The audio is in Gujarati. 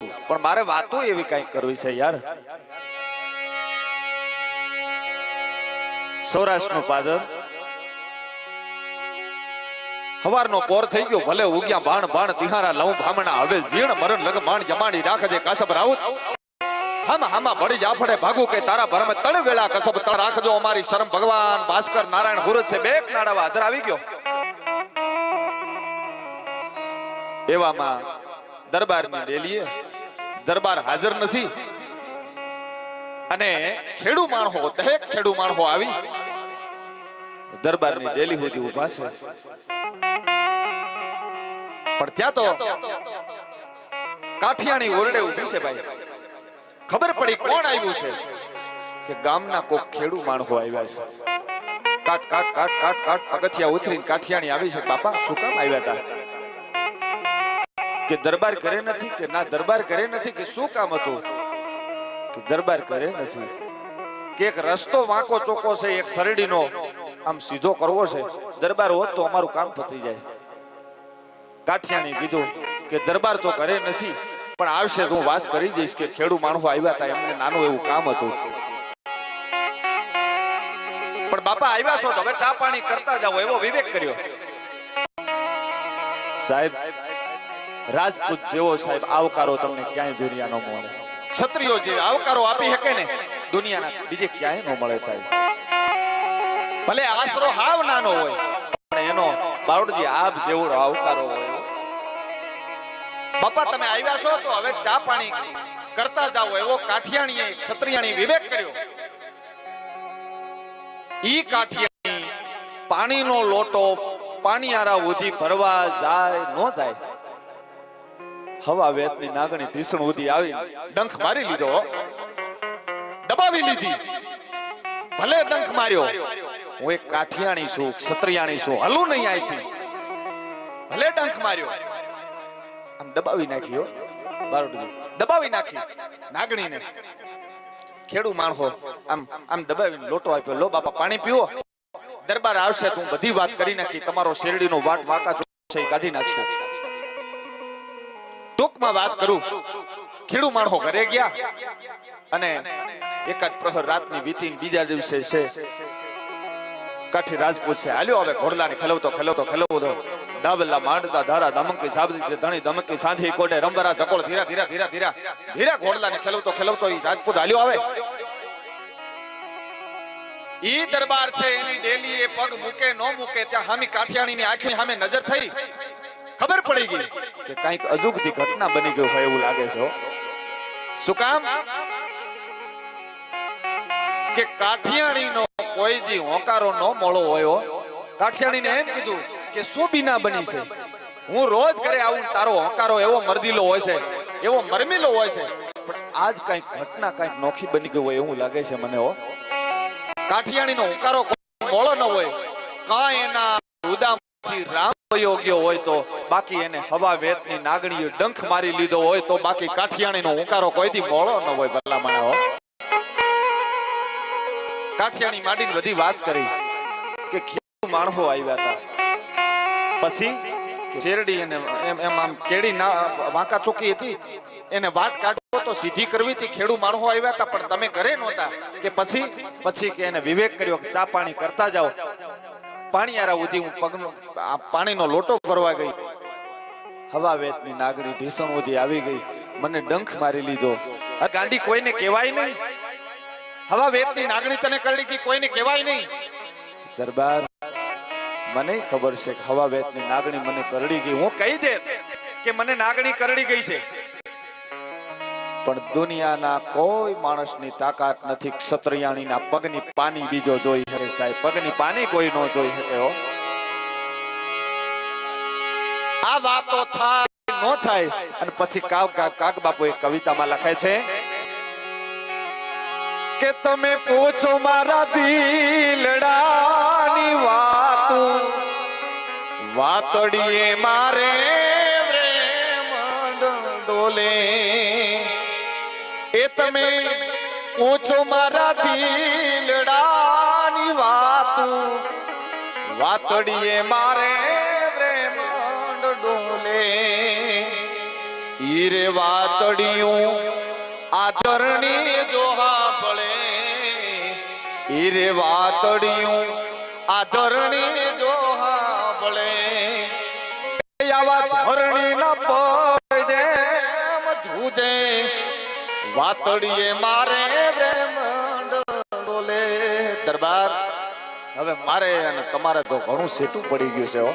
પણ મારે વાતો એવી કઈ કરવી છે યાર. સૌરાષ્ટ્રનું પાદર હવારનો પોર થઈ ગયો, ભલે ઉગ્યા બાણ બાણ તિહારા લઉં ભામણા, હવે ઝીણ મરણ લગ માણ જમાડી રાખજે કાસબ રાઉત. હામાં ભળી જાફડે ભાગું કે તારા ભરમે તણ વેળા કસબ તણ રાખજો અમારી શરમ. ભગવાન ભાસ્કર નારાયણ હુરત છે બેક નાડાવા હાજર આવી ગયો. એવામાં દરબારની ડેલીએ દરબાર હાજર નથી અને ખેડુ માણસો દહેક ખેડુ માણસો આવી દરબારની ડેલી સુધી ઊભા છે. પણ ત્યાં તો કાઠિયાણી ઓરડે ઊભી છે ભાઈ. ખબર પડી કોણ આવ્યું છે કે ગામના કોક ખેડુ માણસો આવ્યા છે. કાટ કાટ કાટ કાટ કાટ પગથિયા ઉતરીને કાઠિયાણી આવી છે. બાપા શું કામ આવ્યા હતા? કે દરબાર કરે નથી કે ના દરબાર કરે નથી કે શું કામ હતું? કે દરબાર કરે નથી કે એક રસ્તો વાંકો ચોકો છે, એક સરડીનો આમ સીધો કરવો છે. દરબાર હોત તો અમારું કામ પતી જાય. કાઠિયાણી કીધું કે દરબાર તો કરે નથી પણ આવશે તો હું વાત કરી દઈશ કે ખેડુ માણસો આવ્યા હતા, એમને નાનું એવું કામ હતું. પણ બાપા આવ્યા છો તો હવે ચા પાણી કરતા જાઓ એવો વિવેક કર્યો. સાહેબ રાજપૂત જેવો સાહેબ આવકારો તમને ક્યાંય દુનિયા નો મળે. ક્ષત્રિયો જે આવકારો આપી શકે ને દુનિયાના બીજે ક્યાંય ન મળે સાહેબ. ભલે આશરો હાવ નાનો હોય પણ એનો બાવડજી આપ જેવો આવકારો હોય. બાપા તમે આવ્યા છો તો હવે ચા પાણી કરતા જાઓ એવો કાઠિયાણીએ ક્ષત્રિયાણી વિવેક કર્યો. ઈ કાઠિયાણી પાણીનો લોટો પાણીયારા ઉધી ભરવા જાય ન જાય. હવા વેતની નાગણી ઢીસણ ઉધી આવી ડંખ મારી લીધો, દબાવી લીધી. ભલે ડંખ માર્યો, હું એક કાઠિયાણી છું, ક્ષત્રિયાણી છું, હલું નહીં અહીંથી. ભલે ડંખ માર્યો, આમ દબાવી નાખ્યો, બારોટજી દબાવી નાખી નાગણીને. ખેડુ માણસો આમ આમ દબાવીને લોટો આપ્યો. લો બાપા પાણી પીવો, દરબાર આવશે તો હું બધી વાત કરી નાખી. તમારો શેરડીનો વાટ વાંકા છે કાઢી નાખશે. ટૂંકમાં વાત કરું, ખેડુ માણસો ઘરે ગયા અને એકાદ પ્રહર રાતની વીતી બીજા દિવસે છે કાઠી રાજપૂત છે હાલ્યો હવે ઘોડલાને ખેલવતો ખેલવતો ખેલવતો ડાબલા માંડતા ધારા ધમકી સાબદી ધણી ધમકી સાંધી કોડે રંબરા ચકોળ ધીરા ધીરા ધીરા ધીરા ધીરા ઘોડલાને ખેલવતો ખેલવતો ઈ રાજપૂત હાલ્યો આવે. ઈ દરબાર છે એની ડેલી એ પગ મૂકે નો મૂકે ત્યાં હામી કાઠિયાણીની આંખની સામે નજર થઈ. ખબર પડી ગઈ કે કંઈક અજુગતી ઘટના બની ગયું હોય એવું લાગે છે. શું કામ? કે કાઠિયાણીનો કોઈ દી હોંકારો ન મળો હોય. કાઠિયાણીને એમ કીધું કે શું બીના બની છે? હું રોજ ઘરે આવું, તારો હોંકારો એવો મરદીલો હોય છે, એવો મરમીલો હોય છે, પણ આજ કંઈક ઘટના કંઈક નોખી બની ગઈ હોય એવું લાગે છે મને. કાઠિયાણીનો હોંકારો મોળો ન હોય, કાંઈ એના ઉદામથી રામ યોગ્ય હોય તો બાકી એને હવા વેતની નાગણીએ ડંખ મારી લીધો હોય તો બાકી કાઠિયાણીનો હોંકારો કોઈ દી મોળો ન હોય. ભલા મને કાઠિયાણી માંડીને બધી વાત કરી કે ખેડુ માણસો આવ્યા હતા. પછી શેરડી એને એમ આમ કેડી ના વાંકા ચોકી હતી, એને વાટ કાઢવો તો સીધી કરવી હતી. ખેડુ માણસો આવ્યા હતા પણ તમે ઘરે નહોતા. કે પછી કે એને વિવેક કર્યો કે ચા પાણી કરતા જાઓ. પાણીયારા ઉધી હું પગનો પાણીનો લોટો ભરવા ગઈ. હવા વેતની નાગણી ઢીસણ ઉધી આવી ગઈ, મને ડંખ મારી લીધો. આ ગાંડી કોઈને કહેવાય નહીં. હવા વેતની નાગણી તને કરડી ગઈ, કોઈને કહેવાય નહીં. દરબાર મને ખબર છે કે હવા વેતની નાગણી મને કરડી ગઈ. હું કહી દે કે મને નાગણી કરડી ગઈ છે, પણ દુનિયાના કોઈ માણસની તાકાત નથી ક્ષત્રિયાણીના પગની પાની બીજો જોઈ શકે સાહેબ. પગની પાની કોઈ નો જોઈ શકે. આ વાતો થાય નો થાય અને પછી કાગ બાપુ એક કવિતામાં લખે છે કે તમે પૂછો મારા દિલડાની વાતો, વાતડીએ મારે પ્રેમ ડોલે. એ તમે પૂછો મારા દિલડાની વાતો, વાતડીએ મારે પ્રેમ ડોલે. હીરે વાતડિયું આદરણી જોહા ભળે હીરે વાતડિયું આદરણી જોહા ભળે આવા ધરણી ના પદે ધ્રુજે વાતડીએ મારે પ્રેમ ડોલે. દરબાર હવે મારે અને તમારે તો ઘણું સેટું પડી ગયું છે હો.